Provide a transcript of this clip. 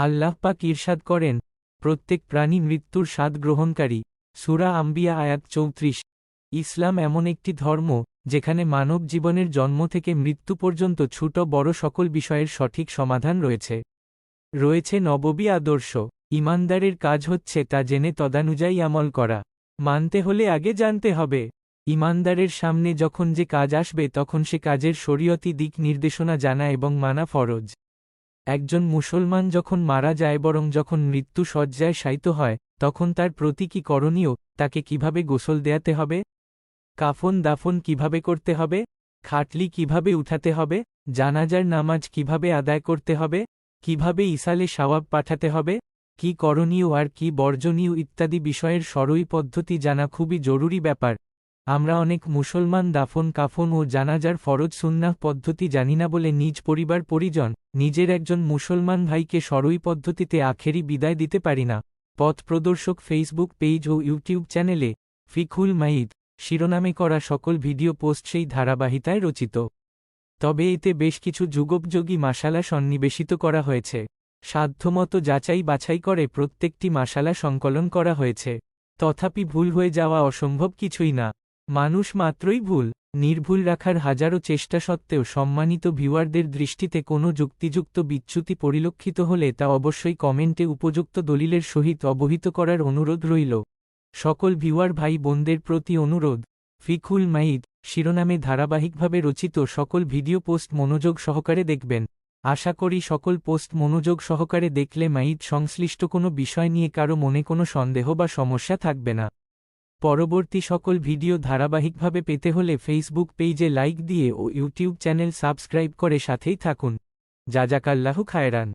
আল্লাহ পাক ইরশাদ করেন, প্রত্যেক প্রাণী মৃত্যুর স্বাদ গ্রহণকারী। সূরা আম্বিয়া আয়াত ৩৪। ইসলাম এমন একটি ধর্ম, যেখানে মানব জীবনের জন্ম থেকে মৃত্যু পর্যন্ত ছোট বড় সকল বিষয়ের সঠিক সমাধান রয়েছে। রয়েছে নববী আদর্শ। ঈমানদারের কাজ হচ্ছে তা জেনে তদানুযায়ী আমল করা। মানতে হলে আগে জানতে হবে। ঈমানদারের সামনে যখন যে কাজ আসবে তখন সে কাজের শরীয়তি দিক নির্দেশনা জানা এবং মানা ফরজ। একজন মুসলমান যখন মারা যায় বরং যখন মৃত্যু শয্যায় শায়িত হয়, তখন তার প্রতি কি করণীয়, তাকে কিভাবে গোসল দেয়াতে হবে, কাফন দাফন কিভাবে করতে হবে, খাটলি কিভাবে উঠাতে হবে, জানাজার নামাজ কিভাবে আদায় করতে হবে, কিভাবে ইসালে সওয়াব পাঠাতে হবে, কি করণীয় আর কি বর্জনীয় ইত্যাদি বিষয়ের সরই পদ্ধতি জানা খুবই জরুরি ব্যাপার। আমরা অনেক মুসলমান দাফন কাফন ও জানাজার ফরজ সুন্নাহ পদ্ধতি জানি না বলে নিজ পরিবার পরিজন, নিজের একজন মুসলমান ভাইকে সরই পদ্ধতিতে আখেরি বিদায় দিতে পারি না। পথ প্রদর্শক ফেসবুক পেজ ও ইউটিউব চ্যানেলে ফিকহুল মাইদ শিরোনামে করা সকল ভিডিও পোস্ট সেই ধারাবাহিতায় রচিত। তবে এতে বেশ কিছু যুগোপযোগী মাসালা সন্নিবেশিত করা হয়েছে। সাধ্যমতো যাচাই বাছাই করে প্রত্যেকটি মাসালা সংকলন করা হয়েছে। তথাপি ভুল হয়ে যাওয়া অসম্ভব কিছুই না। মানুষ মাত্রই ভুল। নির্ভুল রাখার হাজারো চেষ্টা সত্ত্বেও সম্মানিত ভিউয়ারদের দৃষ্টিতে কোনো যুক্তিযুক্ত বিচ্যুতি পরিলক্ষিত হলে তা অবশ্যই কমেন্টে উপযুক্ত দলিলের সহিত অবহিত করার অনুরোধ রইল। সকল ভিউয়ার ভাই বোনদের প্রতি অনুরোধ, ফিকহুল মাইদ শিরোনামে ধারাবাহিকভাবে রচিত সকল ভিডিও পোস্ট মনোযোগ সহকারে দেখবেন। আশা করি সকল পোস্ট মনোযোগ সহকারে দেখলে মাইদ সংশ্লিষ্ট কোনো বিষয় নিয়ে কারো মনে কোনো সন্দেহ বা সমস্যা থাকবে না। পরবর্তী সকল ভিডিও ধারাবাহিকভাবে পেতে হলে ফেসবুক পেজে লাইক দিয়ে ও ইউটিউব চ্যানেল সাবস্ক্রাইব করে সাথেই থাকুন। জাযাকাল্লাহু খায়রান।